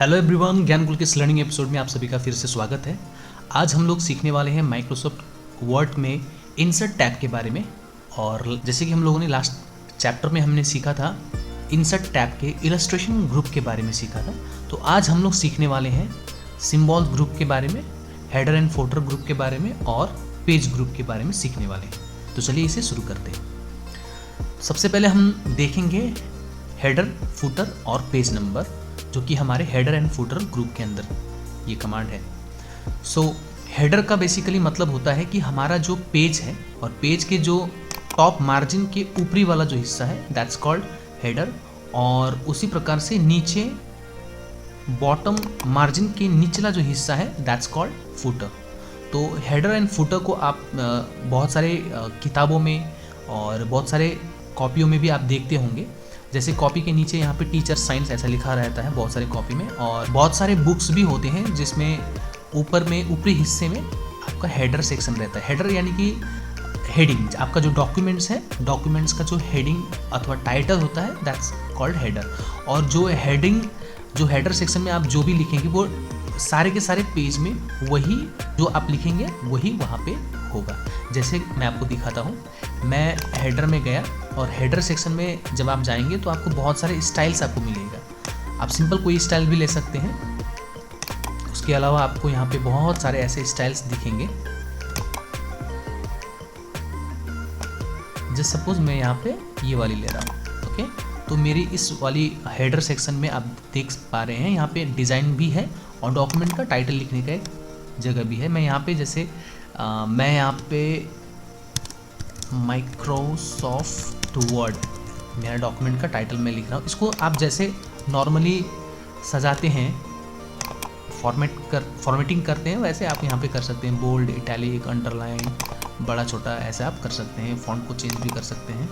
Hello everyone, ज्ञानकुल के इस learning episode में आप सभी का फिर से स्वागत है। आज हम लोग सीखने वाले हैं माइक्रोसॉफ्ट वर्ड में इंसर्ट टैब के बारे में। और जैसे कि हम लोगों ने लास्ट चैप्टर में हमने सीखा था इंसर्ट टैब के इलस्ट्रेशन ग्रुप के बारे में सीखा था, तो आज हम लोग सीखने वाले हैं सिम्बॉल्स ग्रुप के बारे में, हेडर एंड फुटर ग्रुप के बारे में और पेज ग्रुप के बारे में सीखने वाले हैं। तो चलिए इसे शुरू करते हैं। सबसे पहले हम देखेंगे हेडर, फुटर और पेज नंबर, जो कि हमारे हेडर एंड फुटर ग्रुप के अंदर ये कमांड है। सो हेडर का बेसिकली मतलब होता है कि हमारा जो पेज है और पेज के जो टॉप मार्जिन के ऊपरी वाला जो हिस्सा है दैट्स कॉल्ड हेडर, और उसी प्रकार से नीचे बॉटम मार्जिन के निचला जो हिस्सा है दैट्स कॉल्ड फुटर। तो हेडर एंड फुटर को आप बहुत सारे किताबों में और बहुत सारे कॉपियों में भी आप देखते होंगे। जैसे कॉपी के नीचे यहाँ पे टीचर साइंस ऐसा लिखा रहता है बहुत सारे कॉपी में, और बहुत सारे बुक्स भी होते हैं जिसमें ऊपर में ऊपरी हिस्से में आपका हेडर सेक्शन रहता है। हेडर यानी कि हेडिंग, आपका जो डॉक्यूमेंट्स है, डॉक्यूमेंट्स का जो हेडिंग अथवा टाइटल होता है दैट्स कॉल्ड हेडर। और जो हेडिंग, जो हेडर सेक्शन में आप जो भी लिखेंगे वो सारे के सारे पेज में वही जो आप लिखेंगे वही वहाँ पे होगा। जैसे मैं आपको दिखाता हूँ, मैं हेडर में गया और हेडर सेक्शन में जब आप जाएंगे तो आपको बहुत सारे स्टाइल्स आपको मिलेगा। आप सिंपल कोई स्टाइल भी ले सकते हैं, उसके अलावा आपको यहाँ पे बहुत सारे ऐसे स्टाइल्स दिखेंगे। जैसे सपोज मैं यहाँ पे ये वाली ले रहा हूँ, ओके। तो मेरी इस वाली हेडर सेक्शन में आप देख पा रहे हैं यहाँ पे डिज़ाइन भी है और डॉक्यूमेंट का टाइटल लिखने का एक जगह भी है। मैं यहाँ पे जैसे मैं यहाँ पे माइक्रोसॉफ्ट वर्ड मेरा डॉक्यूमेंट का टाइटल मैं लिख रहा हूँ। इसको आप जैसे नॉर्मली सजाते हैं, फॉर्मेटिंग करते हैं, वैसे आप यहाँ पे कर सकते हैं। बोल्ड, इटैलिक, अंडरलाइन, बड़ा छोटा ऐसे आप कर सकते हैं। फॉन्ट को चेंज भी कर सकते हैं,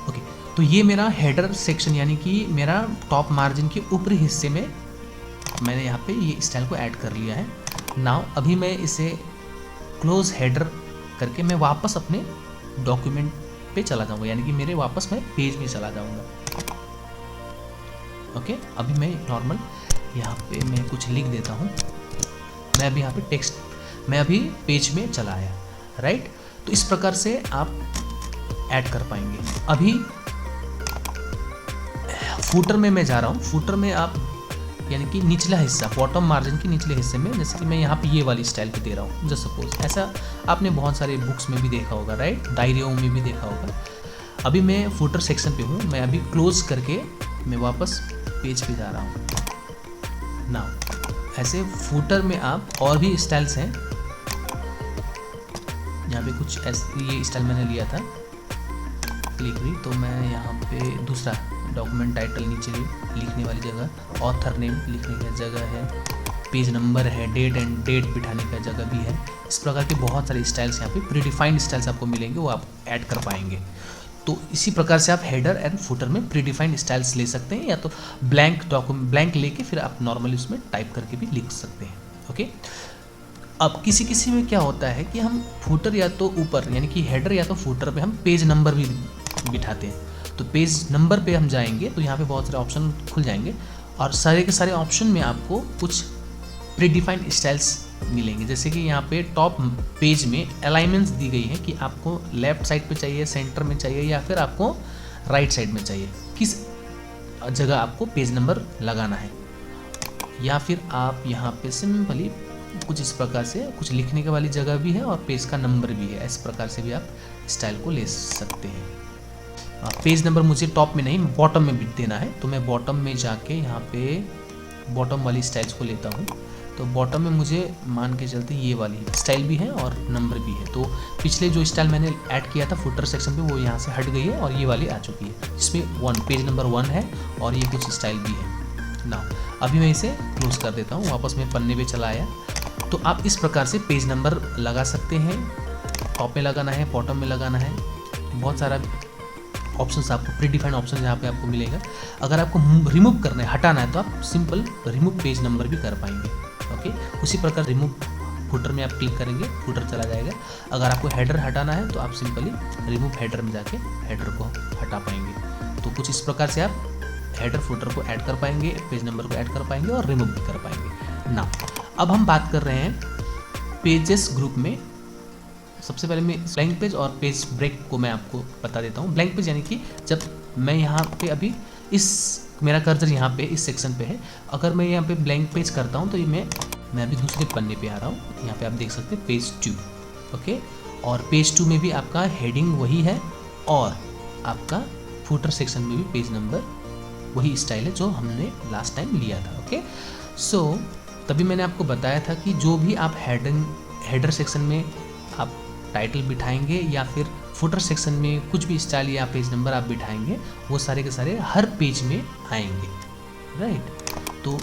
ओके। तो ये मेरा हेडर सेक्शन यानी कि मेरा टॉप मार्जिन के ऊपरी हिस्से में मैंने यहाँ पे ये स्टाइल को ऐड कर लिया है। नाउ अभी मैं इसे क्लोज हेडर करके मैं वापस अपने डॉक्यूमेंट पे चला जाऊँगा, यानी कि मेरे वापस मैं पेज में चला जाऊँगा, ओके। अभी मैं नॉर्मल यहाँ पे मैं कुछ लिख देता हूँ। मैं अभी यहाँ पे टेक्स्ट, मैं अभी पेज में चला आया, राइट। तो इस प्रकार से आप ऐड कर पाएंगे। अभी फुटर में मैं जा रहा हूँ। फुटर में आप यानी कि निचला हिस्सा, बॉटम मार्जिन के निचले हिस्से में, जैसे कि मैं यहाँ पे ये वाली स्टाइल पे दे रहा हूँ जस्ट सपोज। ऐसा आपने बहुत सारे बुक्स में भी देखा होगा, राइट, डायरियों में भी देखा होगा। अभी मैं फुटर सेक्शन पे हूँ, मैं अभी क्लोज करके मैं वापस पेज पे जा रहा हूँ। नाउ ऐसे फुटर में आप और भी स्टाइल्स हैं। यहाँ पे कुछ ऐसे ये स्टाइल मैंने लिया था क्लिक हुई, तो मैं यहाँ पे दूसरा डॉक्यूमेंट टाइटल नीचे लिखने वाली जगह, ऑथर नेम लिखने की जगह है, पेज नंबर है, डेट एंड डेट बिठाने का जगह भी है। इस प्रकार के बहुत सारे स्टाइल्स यहाँ पे प्रीडिफाइंड स्टाइल्स आपको मिलेंगे, वो आप ऐड कर पाएंगे। तो इसी प्रकार से आप हेडर एंड फुटर में प्रीडिफाइंड स्टाइल्स ले सकते हैं, या तो ब्लैंक लेके फिर आप नॉर्मली उसमें टाइप करके भी लिख सकते हैं, ओके। अब किसी किसी में क्या होता है कि हम फुटर या तो ऊपर यानी कि हेडर या तो फुटर पे हम पेज नंबर भी बिठाते हैं। तो पेज नंबर पे हम जाएंगे तो यहाँ पे बहुत सारे ऑप्शन खुल जाएंगे, और सारे के सारे ऑप्शन में आपको कुछ प्रीडिफाइंड स्टाइल्स मिलेंगे। जैसे कि यहाँ पे टॉप पेज में अलाइनमेंट्स दी गई है कि आपको लेफ्ट साइड पे चाहिए, सेंटर में चाहिए, या फिर आपको राइट साइड में चाहिए, किस जगह आपको पेज नंबर लगाना है। या फिर आप यहाँ पे सिंपली कुछ इस प्रकार से कुछ लिखने के वाली जगह भी है और पेज का नंबर भी है। इस प्रकार से भी आप स्टाइल को ले सकते हैं। पेज नंबर मुझे टॉप में नहीं, बॉटम में भी देना है, तो मैं बॉटम में जाके यहाँ पे बॉटम वाली स्टाइल्स को लेता हूँ। तो बॉटम में मुझे मान के चलते ये वाली स्टाइल भी है और नंबर भी है। तो पिछले जो स्टाइल मैंने ऐड किया था फुटर सेक्शन पे वो यहाँ से हट गई है और ये वाली आ चुकी है, जिसमें पेज नंबर 1 है और ये कुछ स्टाइल भी है ना। अभी मैं इसे क्लोज कर देता हूँ, वापस मैं पन्ने पे चला आया। तो आप इस प्रकार से पेज नंबर लगा सकते हैं, टॉप में लगाना है, बॉटम में लगाना है। बहुत सारा ऑप्शंस आपको प्रीडिफाइंड ऑप्शन यहाँ पे आपको मिलेगा। अगर आपको रिमूव करना है, हटाना है, तो आप सिंपल रिमूव पेज नंबर भी कर पाएंगे, ओके। उसी प्रकार रिमूव फुटर में आप क्लिक करेंगे, फुटर चला जाएगा। अगर आपको हेडर हटाना है तो आप सिंपली रिमूव हेडर में जाके हेडर को हटा पाएंगे। तो कुछ इस प्रकार से आप हेडर फुटर को ऐड कर पाएंगे, पेज नंबर को ऐड कर पाएंगे और रिमूव भी कर पाएंगे ना। अब हम बात कर रहे हैं पेजेस ग्रुप में। सबसे पहले मैं ब्लैंक पेज और पेज ब्रेक को मैं आपको बता देता हूँ। ब्लैंक पेज यानी कि जब मैं यहाँ पे अभी मेरा कर्सर यहाँ पे इस सेक्शन पे है, अगर मैं यहाँ पे ब्लैंक पेज करता हूँ तो ये मैं अभी दूसरे पन्ने पे आ रहा हूँ। यहाँ पे आप देख सकते हैं पेज 2, ओके। और पेज 2 में भी आपका हेडिंग वही है और आपका फुटर सेक्शन में भी पेज नंबर वही स्टाइल है जो हमने लास्ट टाइम लिया था, ओके। सो तभी मैंने आपको बताया था कि जो भी आप हेडर सेक्शन में आप टाइटल बिठाएंगे या फिर फुटर सेक्शन में कुछ भी स्टाइल या पेज नंबर आप बिठाएंगे, वो सारे के सारे हर पेज में आएंगे, राइट। तो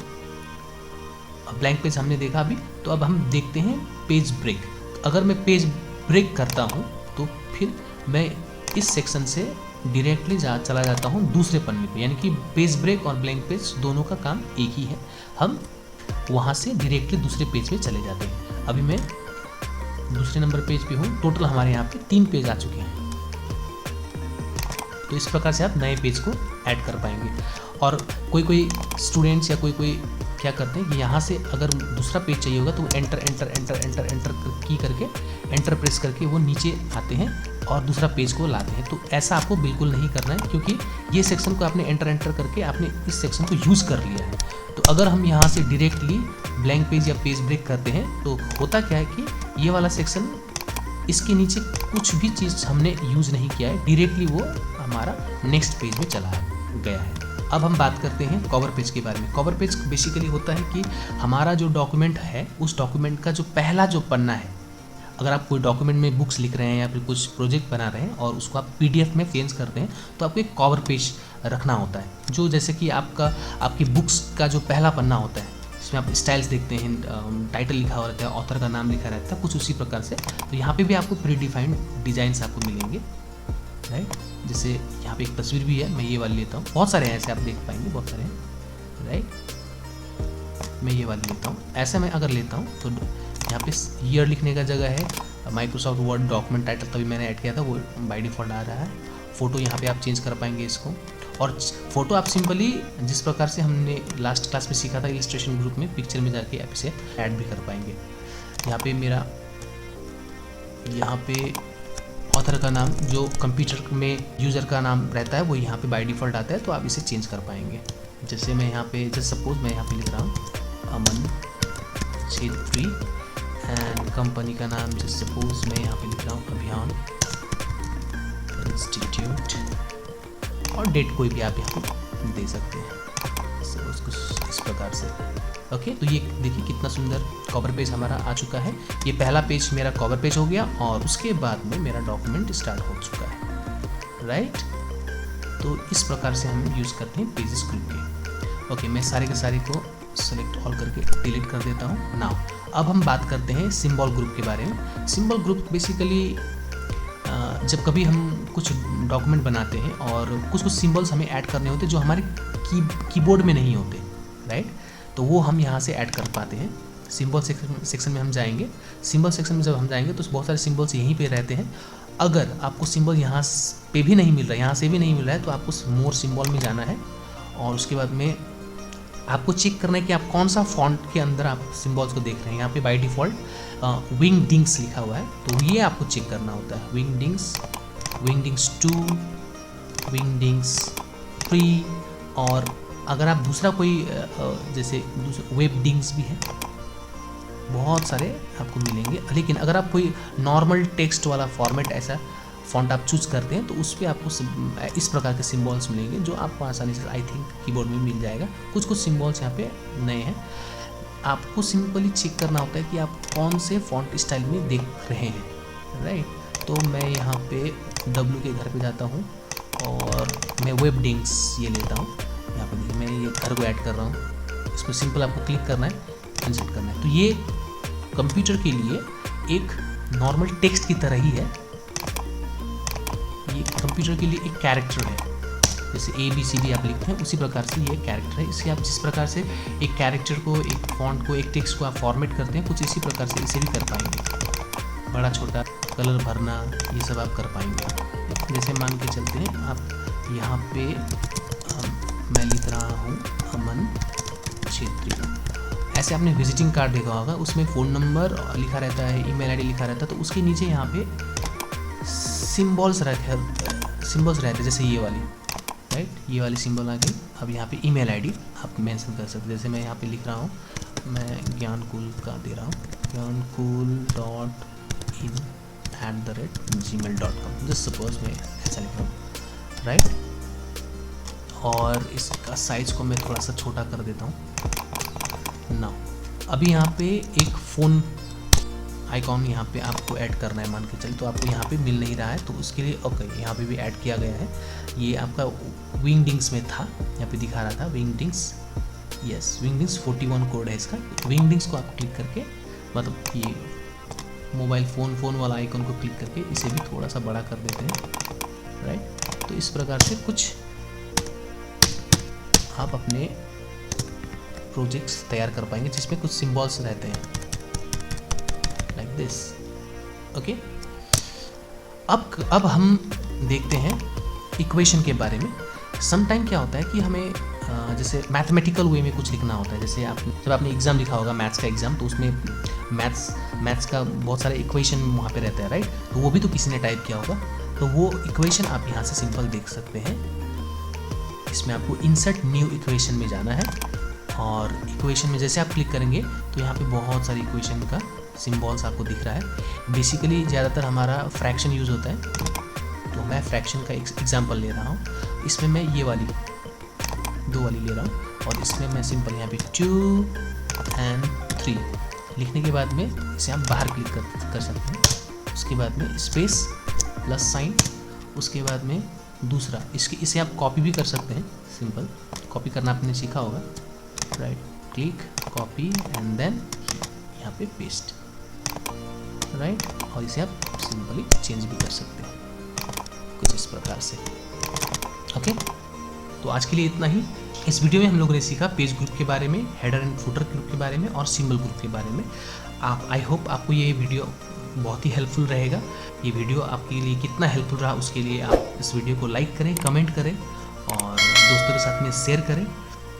ब्लैंक पेज हमने देखा अभी, तो अब हम देखते हैं पेज ब्रेक। अगर मैं पेज ब्रेक करता हूँ तो फिर मैं इस सेक्शन से डायरेक्टली चला जाता हूँ दूसरे पन्ने पे, यानी कि पेज ब्रेक और ब्लैंक पेज दोनों का काम एक ही है। हम वहाँ से डायरेक्टली दूसरे पेज पे चले जाते हैं। अभी मैं दूसरे नंबर पेज पे हूँ। टोटल हमारे यहाँ पे 3 पेज आ चुके हैं। तो इस प्रकार से आप नए पेज को ऐड कर पाएंगे। और कोई स्टूडेंट्स या कोई क्या करते हैं कि यहाँ से अगर दूसरा पेज चाहिए होगा तो एंटर की करके एंटर प्रेस करके वो नीचे आते हैं और दूसरा पेज को लाते हैं। तो ऐसा आपको बिल्कुल नहीं करना है, क्योंकि ये सेक्शन को आपने एंटर करके आपने इस सेक्शन को यूज़ कर लिया है। तो अगर हम यहाँ से डायरेक्टली ब्लैंक पेज या पेज ब्रेक करते हैं तो होता क्या है कि ये वाला सेक्शन, इसके नीचे कुछ भी चीज़ हमने यूज़ नहीं किया है, डायरेक्टली वो हमारा नेक्स्ट पेज में चला गया है। अब हम बात करते हैं कवर पेज के बारे में। कवर पेज बेसिकली होता है कि हमारा जो डॉक्यूमेंट है उस डॉक्यूमेंट का जो पहला जो पन्ना है, अगर आप कोई डॉक्यूमेंट में बुक्स लिख रहे हैं या फिर कुछ प्रोजेक्ट बना रहे हैं और उसको आप PDF में चेंज करते हैं तो आपको एक कवर पेज रखना होता है, जो जैसे कि आपकी बुक्स का जो पहला पन्ना होता है, इसमें आप स्टाइल्स देखते हैं, टाइटल लिखा हुआ रहता है, ऑथर का नाम लिखा रहता है, कुछ उसी प्रकार से। तो यहाँ पे भी आपको प्री डिफाइंड डिजाइंस आपको मिलेंगे, राइट। जैसे यहाँ पे एक तस्वीर भी है, मैं ये वाली लेता हूँ। बहुत सारे हैं ऐसे, आप देख पाएंगे बहुत सारे हैं, राइट। मैं ये वाली लेता हूँ। ऐसे मैं अगर लेता हूँ तो यहाँ पे ईयर लिखने का जगह है, माइक्रोसॉफ्ट वर्ड डॉक्यूमेंट टाइटल तभी मैंने ऐड किया था, वो बाय डिफ़ॉल्ट आ रहा है। फ़ोटो यहाँ पे आप चेंज कर पाएंगे इसको, और फ़ोटो आप सिंपली जिस प्रकार से हमने लास्ट क्लास में सीखा था इलस्ट्रेशन ग्रुप में, पिक्चर में जाके आप इसे ऐड भी कर पाएंगे। यहाँ पे मेरा ऑथर का नाम जो कंप्यूटर में यूज़र का नाम रहता है वो यहाँ पे बाय डिफ़ॉल्ट आता है, तो आप इसे चेंज कर पाएंगे। जैसे मैं यहाँ पे सपोज मैं यहाँ पे लिख रहा हूँ अमन छेत्री एंड कंपनी का नाम जैसे सपोज मैं यहाँ पे लिख रहा हूँ अभियान इंस्टीट्यूट, और डेट कोई भी आप यहाँ पे दे सकते हैं उसको इस प्रकार से, ओके। तो ये देखिए कितना सुंदर कवर पेज हमारा आ चुका है। ये पहला पेज मेरा कवर पेज हो गया और उसके बाद में मेरा डॉक्यूमेंट स्टार्ट हो चुका है, राइट। तो इस प्रकार से हम यूज़ करते हैं पेजेस ग्रुप के, ओके। मैं सारे के सारे को सेलेक्ट ऑल करके डिलीट कर देता हूँ। नाउ अब हम बात करते हैं सिंबल ग्रुप के बारे में। सिंबल ग्रुप बेसिकली जब कभी हम कुछ डॉक्यूमेंट बनाते हैं और कुछ सिंबल्स हमें ऐड करने होते हैं जो हमारे कीबोर्ड में नहीं होते, राइट। तो वो हम यहाँ से ऐड कर पाते हैं। सिंबल सेक्शन में हम जाएंगे। सिंबल सेक्शन में जब हम जाएंगे तो बहुत सारे सिंबल्स यहीं पे रहते हैं। अगर आपको सिंबल यहाँ पे भी नहीं मिल रहा है, यहाँ से भी नहीं मिल रहा है, तो आपको मोर सिंबल में जाना है और उसके बाद में आपको चेक करना है कि आप कौन सा फॉन्ट के अंदर आप सिंबल्स को देख रहे हैं। यहाँ पे बाय डिफ़ॉल्ट विंगडिंग्स लिखा हुआ है, तो ये आपको चेक करना होता है। विंगडिंग्स 2, विंगडिंग्स 3, और अगर आप दूसरा कोई जैसे वेबडिंग्स भी है, बहुत सारे आपको मिलेंगे। लेकिन अगर आप कोई नॉर्मल टेक्स्ट वाला फॉर्मेट ऐसा फॉन्ट आप चूज करते हैं तो उस पर आपको इस प्रकार के सिंबल्स मिलेंगे जो आपको आसानी से आई थिंक कीबोर्ड में मिल जाएगा। कुछ सिंबल्स यहाँ पे नए हैं। आपको सिंपली चेक करना होता है कि आप कौन से फॉन्ट स्टाइल में देख रहे हैं, राइट। तो मैं यहाँ पे W के घर पे जाता हूँ और मैं वेबडिंग्स ये लेता हूँ। यहाँ पे देखिए मैं ये घर को ऐड कर रहा हूँ। इसको सिंपल आपको क्लिक करना है, इंसर्ट करना है। तो ये कंप्यूटर के लिए एक नॉर्मल टेक्स्ट की तरह ही है। ये कंप्यूटर के लिए एक कैरेक्टर है, जैसे ABCD आप लिखते हैं उसी प्रकार से ये कैरेक्टर है। इसे आप जिस प्रकार से एक कैरेक्टर को, एक फॉन्ट को, एक टेक्स्ट को आप फॉर्मेट करते हैं, कुछ इसी प्रकार से इसे भी कर पाएंगे। बड़ा छोटा कलर भरना ये सब आप कर पाएंगे। जैसे मान के चलते हैं आप यहाँ पे मैं लिख रहा हूँ अमन छेत्री। ऐसे आपने विजिटिंग कार्ड देखा होगा, उसमें फ़ोन नंबर लिखा रहता है, ईमेल आईडी लिखा रहता है, तो उसके नीचे यहाँ पे सिंबल्स रहते हैं, जैसे ये वाली, राइट, ये वाली सिंबल आ गई। अब यहाँ पे ईमेल आईडी आप मेंशन कर सकते हैं, जैसे मैं यहाँ पे लिख रहा हूँ, मैं ज्ञानकुल का दे रहा हूँ, ज्ञानकुल.in@gmail.com, जस्ट सपोज मैं ऐसा लिख रहा हूँ, राइट। और इसका साइज़ को मैं थोड़ा सा छोटा कर देता हूँ ना। अभी यहाँ पे एक फ़ोन आइकॉन यहाँ पे आपको ऐड करना है, मान के चलिए, तो आपको यहाँ पे मिल नहीं रहा है, तो उसके लिए ओके यहाँ पे भी ऐड किया गया है। ये आपका विंगडिंग्स में था, यहाँ पे दिखा रहा था विंगडिंग्स, यस विंगडिंग्स 41 कोड है इसका। विंगडिंग्स को आप क्लिक करके, मतलब ये मोबाइल फ़ोन वाला आइकॉन को क्लिक करके इसे भी थोड़ा सा बड़ा कर देते हैं, राइट। तो इस प्रकार से कुछ आप अपने प्रोजेक्ट्स तैयार कर पाएंगे जिसमें कुछ सिंबल्स रहते हैं, लाइक दिस, ओके। अब हम देखते हैं इक्वेशन के बारे में। सम टाइम क्या होता है कि हमें जैसे मैथमेटिकल वे में कुछ लिखना होता है, जैसे आप जब आपने एग्ज़ाम लिखा होगा, मैथ्स का एग्ज़ाम, तो उसमें मैथ्स का बहुत सारे इक्वेशन वहाँ पे रहता है, राइट। तो वो भी तो किसी ने टाइप किया होगा, तो वो इक्वेशन आप यहाँ से सिंपल देख सकते हैं। इसमें आपको इंसर्ट न्यू इक्वेशन में जाना है, और इक्वेशन में जैसे आप क्लिक करेंगे तो यहाँ पे बहुत सारी इक्वेशन का सिंबल्स आपको दिख रहा है। बेसिकली ज़्यादातर हमारा फ्रैक्शन यूज़ होता है, तो मैं फ्रैक्शन का एग्जांपल ले रहा हूँ। इसमें मैं ये वाली 2 वाली ले रहा हूँ, और इसमें मैं सिंपल यहाँ पे 2 and 3 लिखने के बाद में इसे आप बाहर क्लिक कर सकते हैं। उसके बाद में स्पेस प्लस साइन, उसके बाद में दूसरा इसे आप कॉपी भी कर सकते हैं, सिंपल कॉपी करना आपने सीखा होगा, right. Click copy and then यहाँ पे पेस्ट, राइट। और इसे आप सिंपली चेंज भी कर सकते हैं कुछ इस प्रकार से, ओके। तो आज के लिए इतना ही। इस वीडियो में हम लोगों ने सीखा पेज ग्रुप के बारे में, हेडर एंड फुटर ग्रुप के बारे में, और सिंबल ग्रुप के बारे में। आई होप आपको ये वीडियो बहुत ही हेल्पफुल रहेगा। ये वीडियो आपके लिए कितना हेल्पफुल रहा उसके लिए आप इस वीडियो को लाइक करें, कमेंट करें, और दोस्तों के साथ में शेयर करें।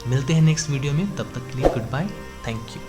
मिलते हैं नेक्स्ट वीडियो में, तब तक के लिए गुड बाय, थैंक यू।